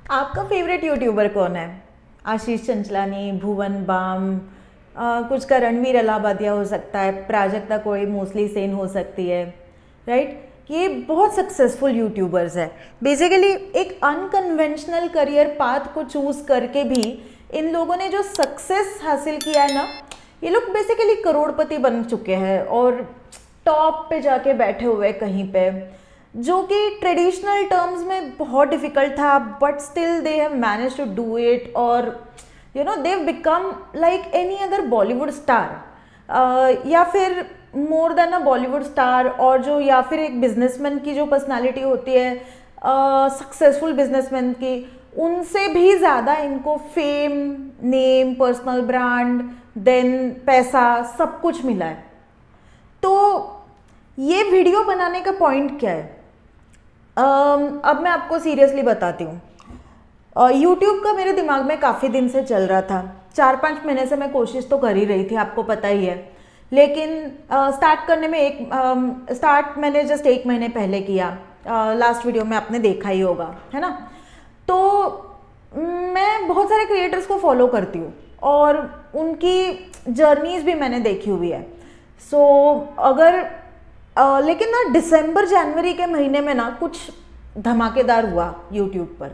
आपका favourite YouTuber कौन है? आशीष चंचलानी, भुवन बाम, कुछ का रणवीर अलाहाबादिया हो सकता है, प्राजक्ता कोई मोस्टली सेन हो सकती है, राइट? ये बहुत सक्सेसफुल यूट्यूबर्स है। बेसिकली एक अनकन्वेंशनल करियर पाथ को चूज करके भी इन लोगों ने जो सक्सेस हासिल किया है ना, ये लोग बेसिकली करोड़पति बन चुके हैं और टॉप पे जाके बैठे हुए कहीं पे, जो कि ट्रेडिशनल टर्म्स में बहुत डिफिकल्ट था, but still they have manage to do it और you know they become like any other Bollywood star या फिर more than a Bollywood star, और जो या फिर एक बिजनेसमैन की जो पर्सनालिटी होती है, सक्सेसफुल बिजनेसमैन की, उनसे भी ज़्यादा इनको fame, name, personal brand, then पैसा, सब कुछ मिला है। तो ये वीडियो बनाने का पॉइंट क्या है? अब मैं आपको सीरियसली बताती हूँ। यूट्यूब का मेरे दिमाग में काफ़ी दिन से चल रहा था, 4-5 महीने से मैं कोशिश तो कर ही रही थी, आपको पता ही है। लेकिन स्टार्ट करने में स्टार्ट मैंने जस्ट 1 महीने पहले किया। लास्ट वीडियो में आपने देखा ही होगा, है ना? तो मैं बहुत सारे क्रिएटर्स को फॉलो करती हूँ और उनकी जर्नीज भी मैंने देखी हुई है। सो अगर लेकिन ना दिसंबर जनवरी के महीने में ना कुछ धमाकेदार हुआ यूट्यूब पर।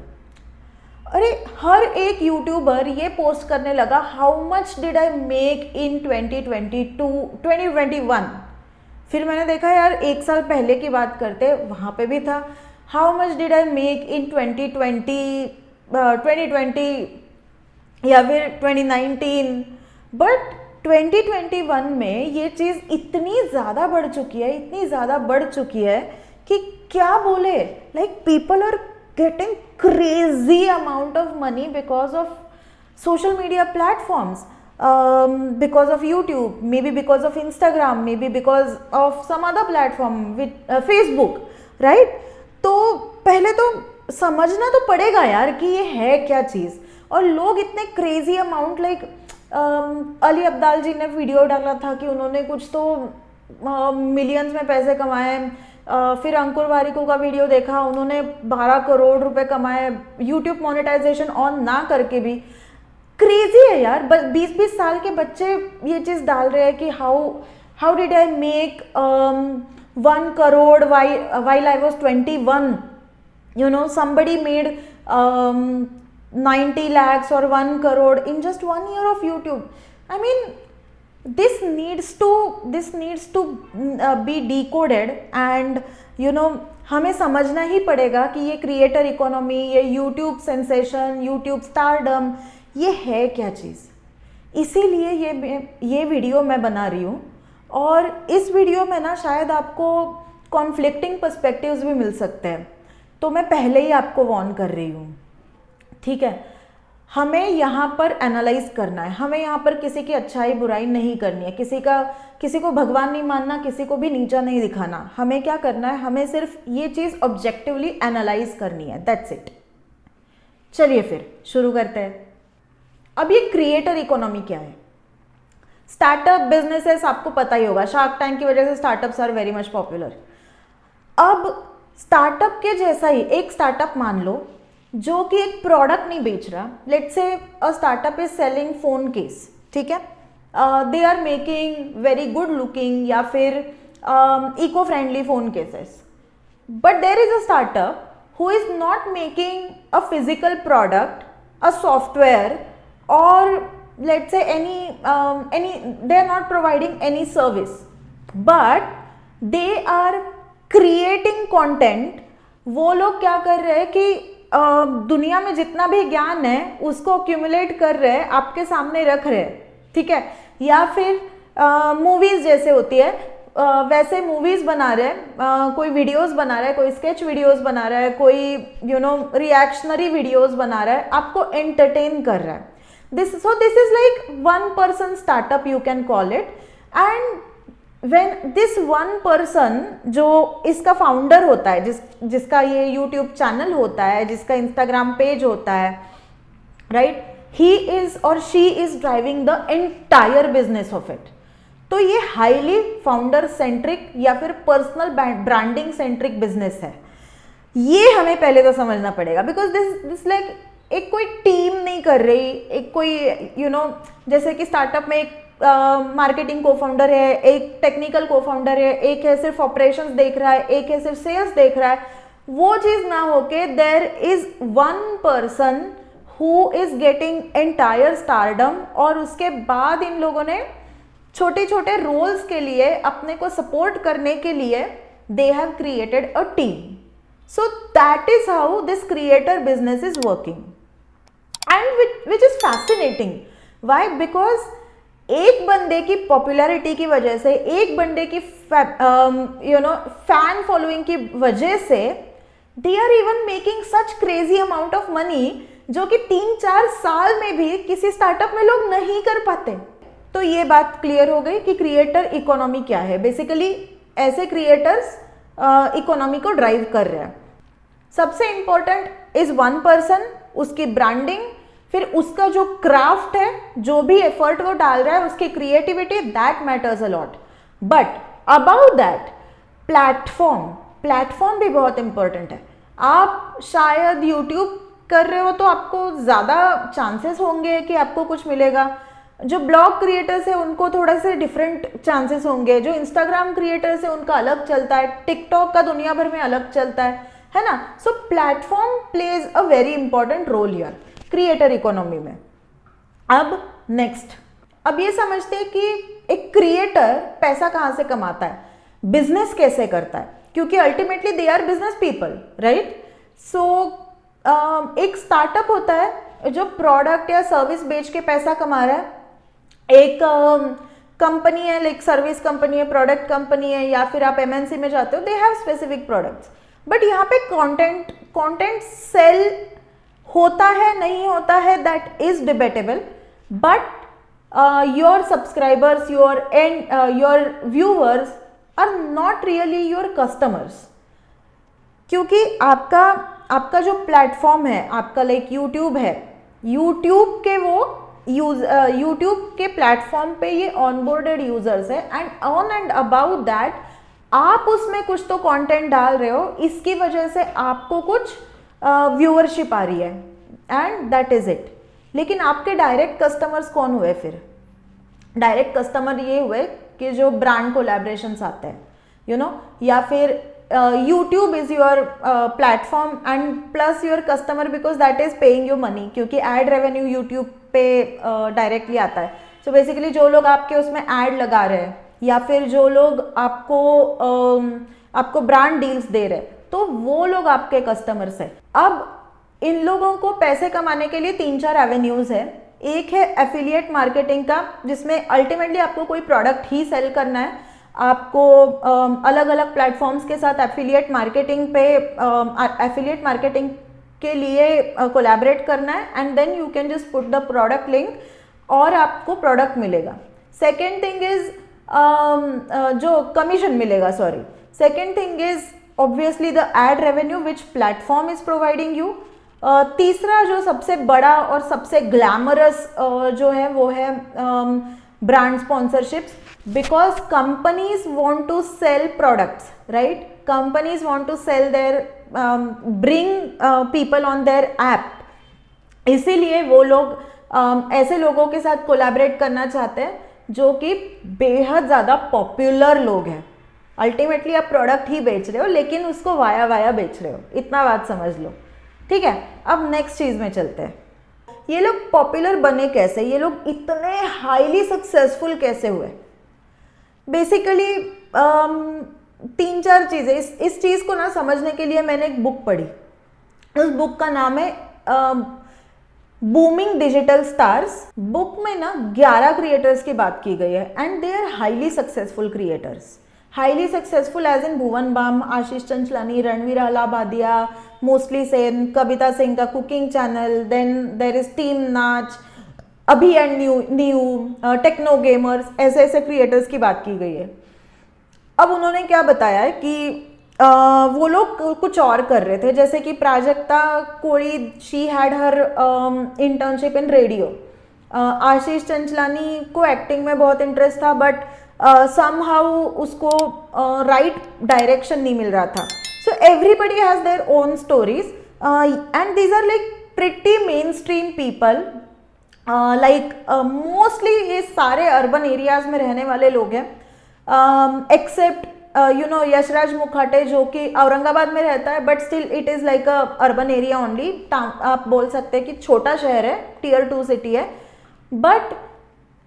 अरे हर एक यूट्यूबर ये पोस्ट करने लगा, how much did I make in 2021। फिर मैंने देखा यार 1 साल पहले की बात करते, वहाँ पे भी था how much did I make in 2020 या फिर 2019, बट 2021 में ये चीज़ इतनी ज़्यादा बढ़ चुकी है, इतनी ज़्यादा बढ़ चुकी है कि क्या बोले, like people are getting crazy amount of money because of social media platforms, because of YouTube, maybe because of Instagram, maybe because of some other platform with Facebook, right? तो पहले तो समझना तो पड़ेगा यार कि ये है क्या चीज़। और लोग इतने crazy amount, like Ali Abdaal ji ने वीडियो डाला था कि उन्होंने कुछ तो मिलियंस में पैसे कमाए। फिर अंकुर वारिको का वीडियो देखा, उन्होंने 12 करोड़ रुपए कमाए यूट्यूब मोनेटाइजेशन ऑन ना करके भी। क्रेजी है यार, 20-20 साल के बच्चे ये चीज़ डाल रहे हैं कि how did I make 1 crore while I was 21, you know, somebody made 90 lakhs or 1 crore in just 1 year of YouTube. I mean, this needs to be decoded and you know हमें समझना ही पड़ेगा कि ये क्रिएटर इकोनॉमी, ये YouTube sensation, YouTube stardom, ये है क्या चीज़। इसीलिए ये वीडियो मैं बना रही हूँ और इस वीडियो में ना शायद आपको कॉन्फ्लिक्टिंग पर्सपेक्टिव्स भी मिल सकते हैं, तो मैं पहले ही आपको वार्न कर रही हूँ, ठीक है? हमें यहाँ पर एनालाइज करना है, हमें यहाँ पर किसी की अच्छाई बुराई नहीं करनी है, किसी को भगवान नहीं मानना, किसी को भी नीचा नहीं दिखाना। हमें क्या करना है, हमें सिर्फ ये चीज़ ऑब्जेक्टिवली एनालाइज करनी है, दैट्स इट। चलिए फिर शुरू करते हैं। अब ये क्रिएटर इकोनॉमी क्या है? स्टार्टअप बिजनेसेस आपको पता ही होगा, शार्क टैंक की वजह से startups are very much popular. अब स्टार्टअप के जैसा ही एक स्टार्टअप मान लो जो कि एक प्रोडक्ट नहीं बेच रहा। Let's say a startup is selling phone case, ठीक है? They are making very good looking या फिर eco friendly phone cases, but there is a startup who is not making a physical product, a software, और let's say any they are not providing any service, but they are creating content। वो लोग क्या कर रहे हैं कि दुनिया में जितना भी ज्ञान है उसको एक्यूमुलेट कर रहे हैं, आपके सामने रख रहे हैं, ठीक है? या फिर मूवीज जैसे होती है वैसे मूवीज बना रहे हैं, कोई वीडियोस बना रहा है, कोई स्केच वीडियोस बना रहा है, कोई रिएक्शनरी वीडियोस बना रहा है, आपको एंटरटेन कर रहा है। This is like 1 person startup you can call it. And when this one person जो इसका फाउंडर होता है, जिसका ये यूट्यूब चैनल होता है, जिसका इंस्टाग्राम पेज होता है, right, he is or she is driving the entire business of it। तो ये हाईली फाउंडर सेंट्रिक या फिर पर्सनल ब्रांडिंग सेंट्रिक बिजनेस है। ये हमें पहले तो समझना पड़ेगा, बिकॉज दिस लाइक एक कोई टीम नहीं कर रही, एक कोई जैसे कि स्टार्टअप में एक मार्केटिंग को फाउंडर है, एक टेक्निकल को फाउंडर है, एक है सिर्फ ऑपरेशंस देख रहा है, एक है सिर्फ सेल्स देख रहा है, वो चीज ना होके there is one person who is getting entire stardom, और उसके बाद इन लोगों ने छोटे छोटे रोल्स के लिए अपने को सपोर्ट करने के लिए they have created a team. So that is how this creator business is working, and which is fascinating. Why? Because एक बंदे की पॉपुलैरिटी की वजह से, एक बंदे की फैन फॉलोइंग की वजह से they are even making such crazy amount of money, जो कि 3-4 साल में भी किसी स्टार्टअप में लोग नहीं कर पाते. तो ये बात क्लियर हो गई कि क्रिएटर इकोनॉमी क्या है. बेसिकली ऐसे क्रिएटर्स इकोनॉमी को ड्राइव कर रहे हैं. सबसे इंपॉर्टेंट इज वन पर्सन, उसकी ब्रांडिंग, फिर उसका जो क्राफ्ट है, जो भी एफर्ट वो डाल रहा है, उसकी creativity, that matters a lot. But about that platform भी बहुत इंपॉर्टेंट है. आप शायद यूट्यूब कर रहे हो तो आपको ज़्यादा चांसेस होंगे कि आपको कुछ मिलेगा. जो ब्लॉग क्रिएटर्स है उनको थोड़ा से डिफरेंट चांसेस होंगे. जो इंस्टाग्राम क्रिएटर्स है उनका अलग चलता है, टिकटॉक का दुनिया भर में अलग चलता है ना. So platform plays a very important role here creator economy में. अब नेक्स्ट, अब ये समझते हैं कि एक क्रिएटर पैसा कहाँ से कमाता है, बिजनेस कैसे करता है, क्योंकि ultimately they are business people, right. So एक स्टार्टअप होता है जो प्रोडक्ट या सर्विस बेच के पैसा कमा रहा है. एक कंपनी है, लाइक सर्विस कंपनी है, प्रोडक्ट कंपनी है, या फिर आप एमएनसी में जाते हो, they have specific products. But यहाँ पे कंटेंट सेल होता है नहीं होता है, that is debatable. But your subscribers, your viewers are not really your customers, क्योंकि आपका जो प्लेटफॉर्म है, आपका लाइक यूट्यूब है, यूट्यूब के प्लेटफॉर्म पे ये ऑनबोर्डेड यूजर्स है, and on and about that आप उसमें कुछ तो कंटेंट डाल रहे हो, इसकी वजह से आपको कुछ व्यूअरशिप आ रही है, एंड दैट इज इट. लेकिन आपके डायरेक्ट कस्टमर्स कौन हुए? फिर डायरेक्ट कस्टमर ये हुए कि जो ब्रांड कोलैबोरेशंस आते हैं, या फिर YouTube is your platform and plus your customer because that is paying you money, क्योंकि ad revenue YouTube पे डायरेक्टली आता है. So basically जो लोग आपके उसमें ad लगा रहे हैं, या फिर जो लोग आपको ब्रांड डील्स दे रहे हैं, तो वो लोग आपके कस्टमर्स हैं. अब इन लोगों को पैसे कमाने के लिए 3-4 एवेन्यूज है. एक है एफिलिएट मार्केटिंग का, जिसमें अल्टीमेटली आपको कोई प्रोडक्ट ही सेल करना है, आपको अलग अलग प्लेटफॉर्म्स के साथ एफिलिएट मार्केटिंग के लिए कोलैबोरेट करना है, and then you can just put the product link और आपको प्रोडक्ट मिलेगा. सेकेंड थिंग इज जो कमीशन मिलेगा, sorry. Second thing is obviously the ad revenue which platform is providing you. तीसरा जो सबसे बड़ा और सबसे ग्लैमरस जो है वो है brand sponsorships, because companies want to sell products, right? Companies want to sell their bring people on their app. इसीलिए वो लोग ऐसे लोगों के साथ कोलैबोरेट करना चाहते हैं जो कि बेहद ज़्यादा पॉपुलर लोग हैं. अल्टीमेटली आप प्रोडक्ट ही बेच रहे हो, लेकिन उसको वाया बेच रहे हो. इतना बात समझ लो, ठीक है. अब नेक्स्ट चीज़ में चलते हैं. ये लोग पॉपुलर बने कैसे, ये लोग इतने हाईली सक्सेसफुल कैसे हुए? बेसिकली 3-4 चीज़ें. इस चीज़ को ना समझने के लिए मैंने एक बुक पढ़ी. उस बुक का नाम है बूमिंग डिजिटल स्टार्स. बुक में ना 11 क्रिएटर्स की बात की गई है, and they are highly successful creators. Highly successful as in Bhuvan Bam, Ashish Chanchlani, Ranveer Allahbadia, mostly sane, Kavita Singh का cooking channel, then there is team Naach, अभी एंड न्यू, टेक्नो गेमर्स, ऐसे ऐसे क्रिएटर्स की बात की गई है. अब उन्होंने क्या बताया है कि वो लोग कुछ और कर रहे थे, जैसे कि Prajakta Koli, she had her internship in radio. Ashish Chanchlani को एक्टिंग में बहुत इंटरेस्ट था, बट समहाउ उसको राइट डायरेक्शन नहीं मिल रहा था. सो everybody has their own stories, and these are like pretty mainstream people, like mostly ये सारे अर्बन एरियाज में रहने वाले लोग हैं, एक्सेप्ट यशराज मुखाटे जो कि औरंगाबाद में रहता है, but still it is like a urban area only, आप बोल सकते हैं कि छोटा शहर है, टियर 2 सिटी है, बट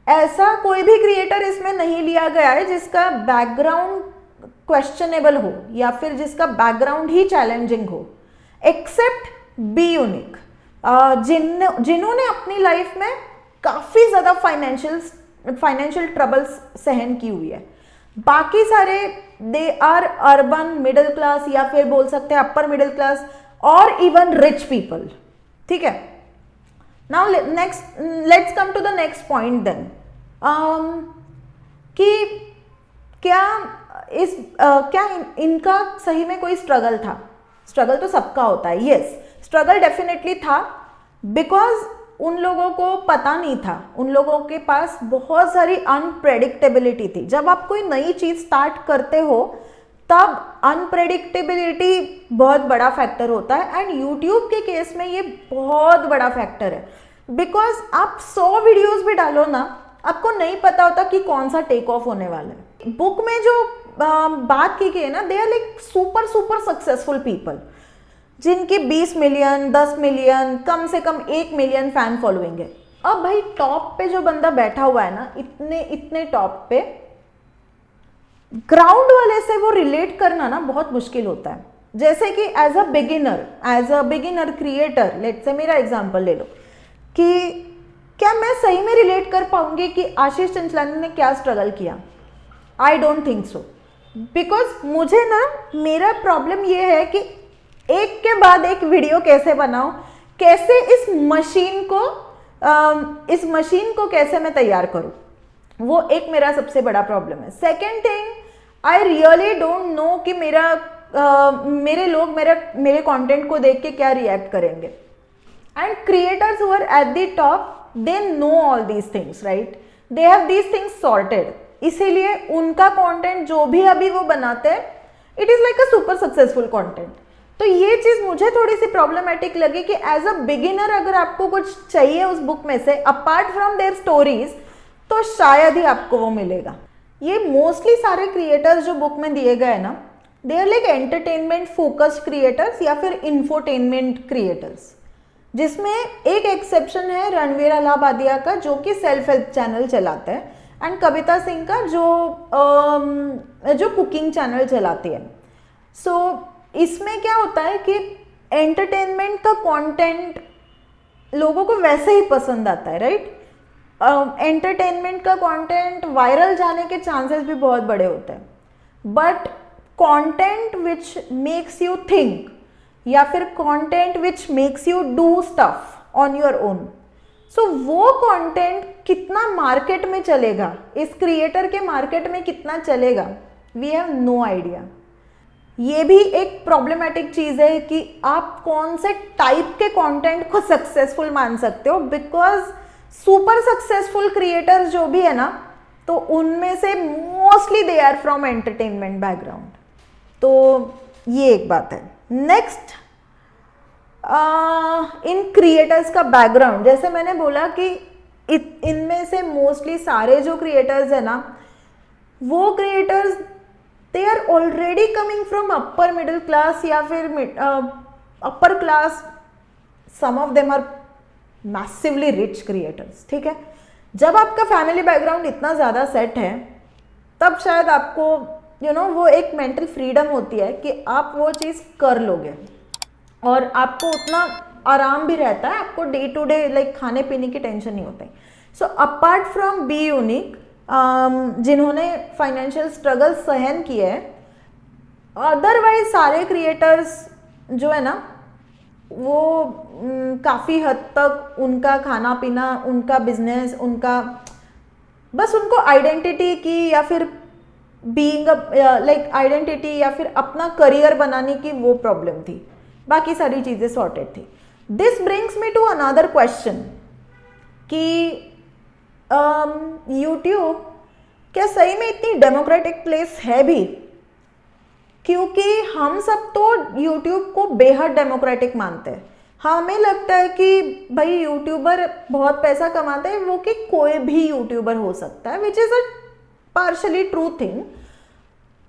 ऐसा कोई भी क्रिएटर इसमें नहीं लिया गया है जिसका बैकग्राउंड क्वेश्चनेबल हो या फिर जिसका बैकग्राउंड ही चैलेंजिंग हो, एक्सेप्ट बी यूनिक, जिन्होंने अपनी लाइफ में काफ़ी ज़्यादा फाइनेंशियल ट्रबल्स सहन की हुई है। बाकी सारे they are urban middle class या फिर बोल सकते हैं अपर मिडिल क्लास और इवन रिच पीपल, ठीक है। Now let's come to the next point then, कि क्या इनका सही में कोई स्ट्रगल था? स्ट्रगल तो सबका होता है, यस, स्ट्रगल डेफिनेटली था, बिकॉज उन लोगों को पता नहीं था, उन लोगों के पास बहुत सारी अनप्रेडिक्टेबिलिटी थी। जब आप कोई नई चीज़ स्टार्ट करते हो तब अनप्रेडिक्टेबिलिटी बहुत बड़ा फैक्टर होता है, एंड यूट्यूब के केस में ये बहुत बड़ा फैक्टर है, बिकॉज आप 100 वीडियोस भी डालो ना, आपको नहीं पता होता कि कौन सा टेक ऑफ होने वाला है। बुक में जो बात की गई है ना, they are like super successful people, जिनकी 20 मिलियन 10 मिलियन कम से कम 1 मिलियन फैन फॉलोइंग है। अब भाई टॉप पे जो बंदा बैठा हुआ है ना, इतने टॉप पे, ग्राउंड वाले से वो रिलेट करना ना बहुत मुश्किल होता है। जैसे कि as a beginner creator, let's say मेरा एग्जांपल ले लो, कि क्या मैं सही में रिलेट कर पाऊंगी कि आशीष चंचलानी ने क्या स्ट्रगल किया? I don't think so, because मुझे ना, मेरा प्रॉब्लम ये है कि एक के बाद एक वीडियो कैसे बनाऊं, कैसे इस मशीन को कैसे मैं तैयार करूं, वो एक मेरा सबसे बड़ा प्रॉब्लम है। Second thing, I really don't know कि मेरे लोग मेरे कंटेंट को देख के क्या रिएक्ट करेंगे। And creators who are at the top, they know all these things, right, they have these things sorted, इसीलिए उनका कंटेंट जो भी अभी वो बनाते हैं, it is like a super successful content. तो ये चीज़ मुझे थोड़ी सी प्रॉब्लमेटिक लगी कि एज अ बिगिनर अगर आपको कुछ चाहिए उस बुक में से अपार्ट फ्रॉम देयर स्टोरीज, तो शायद ही आपको वो मिलेगा। ये मोस्टली सारे क्रिएटर्स जो बुक में दिए गए ना, they are like entertainment focused creators या फिर इंफोटेनमेंट क्रिएटर्स, जिसमें एक एक्सेप्शन है रणवीर अलाहाबादिया का, जो कि सेल्फ हेल्प चैनल चलाते हैं, एंड कविता सिंह का जो कुकिंग चैनल चलाती है। सो इसमें क्या होता है कि एंटरटेनमेंट का कंटेंट लोगों को वैसे ही पसंद आता है, राइट। एंटरटेनमेंट का कंटेंट वायरल जाने के चांसेस भी बहुत बड़े होते हैं, but content which makes you think या फिर content which makes you do stuff on your own, so वो कंटेंट कितना मार्केट में चलेगा, इस क्रिएटर के मार्केट में कितना चलेगा, वी हैव नो आइडिया। ये भी एक प्रॉब्लमेटिक चीज़ है कि आप कौन से टाइप के कंटेंट को सक्सेसफुल मान सकते हो, बिकॉज सुपर सक्सेसफुल क्रिएटर्स जो भी है ना, तो उनमें से mostly they are from entertainment background. तो ये एक बात है। नेक्स्ट, इन क्रिएटर्स का बैकग्राउंड, जैसे मैंने बोला कि इनमें से मोस्टली सारे जो क्रिएटर्स है ना, वो creators they are already coming from upper middle class या फिर upper class, some of them are massively rich creators, ठीक है। जब आपका फैमिली बैकग्राउंड इतना ज़्यादा सेट है, तब शायद आपको वो एक मेंटल फ्रीडम होती है कि आप वो चीज़ कर लोगे, और आपको उतना आराम भी रहता है, आपको डे टू डे लाइक खाने पीने की टेंशन नहीं होती। So apart from be unique, जिन्होंने फाइनेंशियल स्ट्रगल सहन किए हैं, अदरवाइज सारे क्रिएटर्स जो है ना, वो काफ़ी हद तक उनका खाना पीना, उनका बिजनेस, बस उनको आइडेंटिटी की या फिर बीइंग लाइक आइडेंटिटी या फिर अपना करियर बनाने की वो प्रॉब्लम थी, बाकी सारी चीज़ें सॉर्टेड थी। This brings me to another question कि यूट्यूब क्या सही में इतनी डेमोक्रेटिक प्लेस है भी? क्योंकि हम सब तो YouTube को बेहद डेमोक्रेटिक मानते हैं। हमें लगता है कि भाई यूट्यूबर बहुत पैसा कमाता है, वो कि कोई भी यूट्यूबर हो सकता है, which is a partially true thing.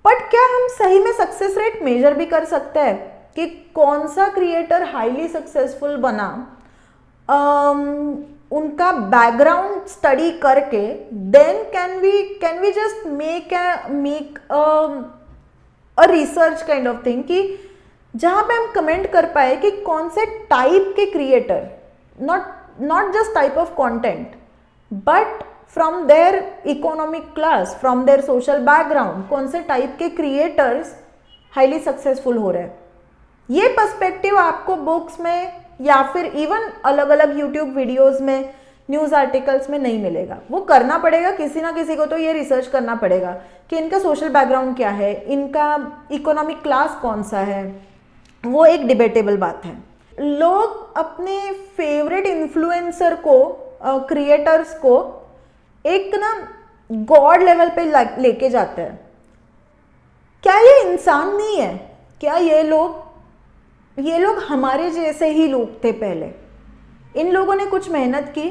But क्या हम सही में सक्सेस रेट मेजर भी कर सकते हैं कि कौन सा क्रिएटर हाईली सक्सेसफुल बना? उनका बैकग्राउंड स्टडी करके then can we just make a research kind of thing, कि जहाँ पे हम कमेंट कर पाए कि कौन से टाइप के creator, not just type of content, but from their economic class, from their social background, कौन से टाइप के क्रिएटर्स हाईली सक्सेसफुल हो रहे हैं। ये पर्सपेक्टिव आपको बुक्स में या फिर इवन अलग अलग यूट्यूब वीडियोस में, न्यूज़ आर्टिकल्स में नहीं मिलेगा। वो करना पड़ेगा, किसी ना किसी को तो ये रिसर्च करना पड़ेगा कि इनका सोशल बैकग्राउंड क्या है, इनका इकोनॉमिक क्लास कौन सा है। वो एक डिबेटेबल बात है। लोग अपने फेवरेट इन्फ्लुएंसर को, क्रिएटर्स को एक ना गॉड लेवल पे लेके जाते हैं। क्या ये इंसान नहीं है? क्या ये लोग हमारे जैसे ही लोग थे पहले? इन लोगों ने कुछ मेहनत की,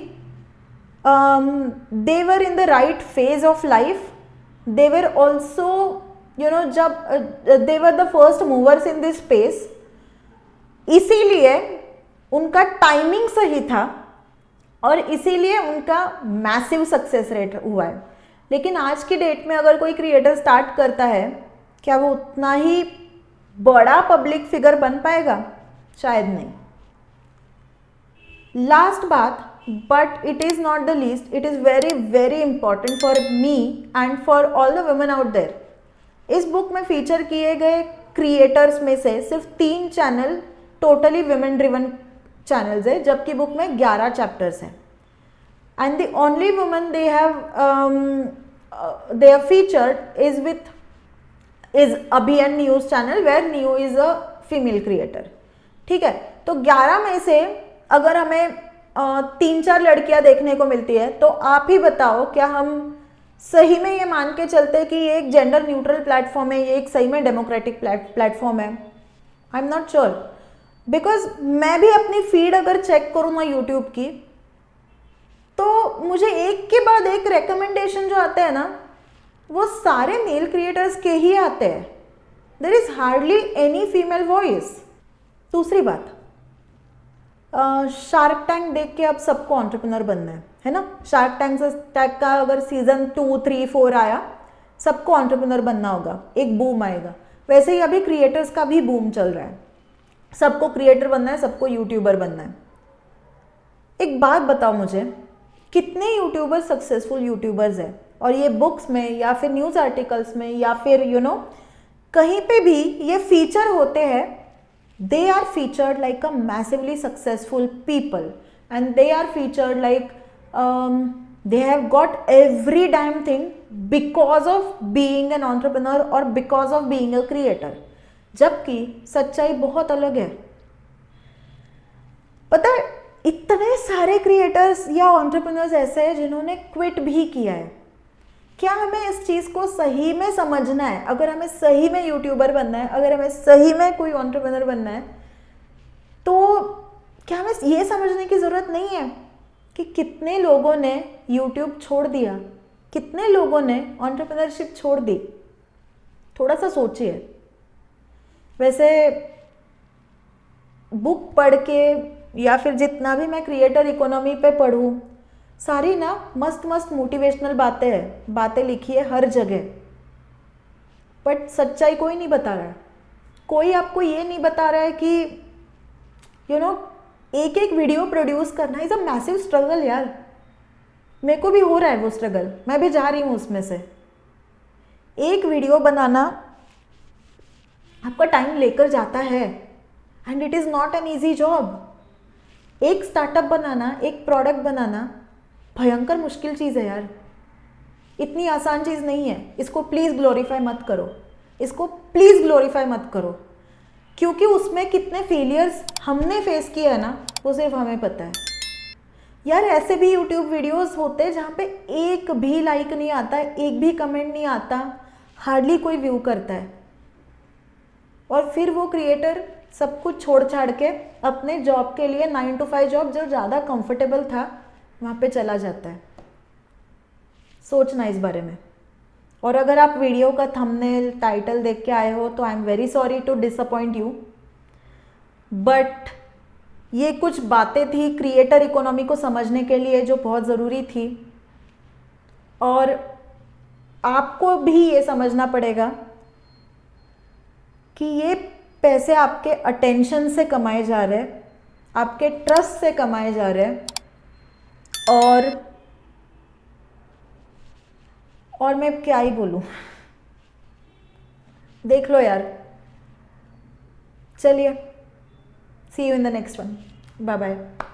they were in the right phase of life, they were also जब they were the first movers in this space, इसीलिए उनका टाइमिंग सही था और इसीलिए उनका मैसिव सक्सेस रेट हुआ है। लेकिन आज की डेट में अगर कोई क्रिएटर स्टार्ट करता है, क्या वो उतना ही बड़ा पब्लिक फिगर बन पाएगा? शायद नहीं। लास्ट बात, but it is not the least, it is very very important for me and for all the women out there. इस बुक में फीचर किए गए क्रिएटर्स में से सिर्फ 3 channel totally women driven channels है, जबकि बुक में 11 चैप्टर्स हैं। And the only woman they have featured is Abhi and Niyu's channel, where Niyu is a female creator. ठीक है, तो 11 में से अगर हमें 3-4 लड़कियां देखने को मिलती है, तो आप ही बताओ, क्या हम सही में ये मान के चलते हैं कि ये एक जेंडर न्यूट्रल प्लेटफॉर्म है, ये एक सही में डेमोक्रेटिक प्लेटफॉर्म है? I am not sure, because मैं भी अपनी फीड अगर चेक करूँ ना यूट्यूब की, तो मुझे एक के बाद एक रिकमेंडेशन जो आते हैं ना, वो सारे मेल क्रिएटर्स के ही आते हैं। There is hardly any female voice. दूसरी बात, शार्क टैंक देख के अब सबको एंटरप्रेन्योर बनना है ना? शार्क टैंक का अगर सीजन 2, 3, 4 आया, सबको एंटरप्रेन्योर बनना होगा, एक बूम आएगा। वैसे ही अभी क्रिएटर्स का भी बूम चल रहा है, सबको क्रिएटर बनना है, सबको यूट्यूबर बनना है। एक बात बताओ मुझे, कितने यूट्यूबर सक्सेसफुल यूट्यूबर्स हैं? और ये बुक्स में या फिर न्यूज़ आर्टिकल्स में या फिर कहीं पे भी ये फीचर होते हैं। They are featured like a massively successful people and they are featured like they have got every damn thing because of being an entrepreneur और because of being a creator. जबकि सच्चाई बहुत अलग है। पता है, इतने सारे क्रिएटर्स या एंटरप्रेन्योर्स ऐसे हैं जिन्होंने क्विट भी किया है। क्या हमें इस चीज़ को सही में समझना है? अगर हमें सही में यूट्यूबर बनना है, अगर हमें सही में कोई एंटरप्रेन्योर बनना है, तो क्या हमें ये समझने की ज़रूरत नहीं है कि कितने लोगों ने यूट्यूब छोड़ दिया, कितने लोगों ने एंटरप्रेन्योरशिप छोड़ दी? थोड़ा सा सोचिए। वैसे बुक पढ़ के या फिर जितना भी मैं क्रिएटर इकोनॉमी पे पढ़ूँ, सारी ना मस्त मस्त मोटिवेशनल बातें लिखी है हर जगह, बट सच्चाई कोई नहीं बता रहा है। कोई आपको ये नहीं बता रहा है कि एक एक वीडियो प्रोड्यूस करना इज़ अ मैसिव स्ट्रगल यार। मेरे को भी हो रहा है वो स्ट्रगल, मैं भी जा रही हूँ उसमें से। एक वीडियो बनाना आपका टाइम लेकर जाता है and it is not an easy job. एक स्टार्टअप बनाना, एक प्रोडक्ट बनाना भयंकर मुश्किल चीज़ है यार, इतनी आसान चीज़ नहीं है। इसको प्लीज़ ग्लोरीफाई मत करो, इसको प्लीज़ ग्लोरीफाई मत करो, क्योंकि उसमें कितने फेलियर्स हमने फेस किए हैं ना, वो सिर्फ हमें पता है यार। ऐसे भी यूट्यूब वीडियोस होते हैं जहाँ पे एक भी लाइक नहीं आता, एक भी कमेंट नहीं आता, हार्डली कोई व्यू करता है। और फिर वो क्रिएटर सब कुछ छोड़ छाड़ के अपने जॉब के लिए 9 to 5 जॉब जो ज़्यादा कंफर्टेबल था वहाँ पे चला जाता है। सोचना इस बारे में। और अगर आप वीडियो का थंबनेल टाइटल देख के आए हो तो I am very sorry to disappoint you, but ये कुछ बातें थी क्रिएटर इकोनॉमी को समझने के लिए जो बहुत ज़रूरी थी। और आपको भी ये समझना पड़ेगा कि ये पैसे आपके अटेंशन से कमाए जा रहे हैं, आपके ट्रस्ट से कमाए जा रहे हैं। और मैं क्या ही बोलूं, देख लो यार। चलिए, see you in the next one, bye bye.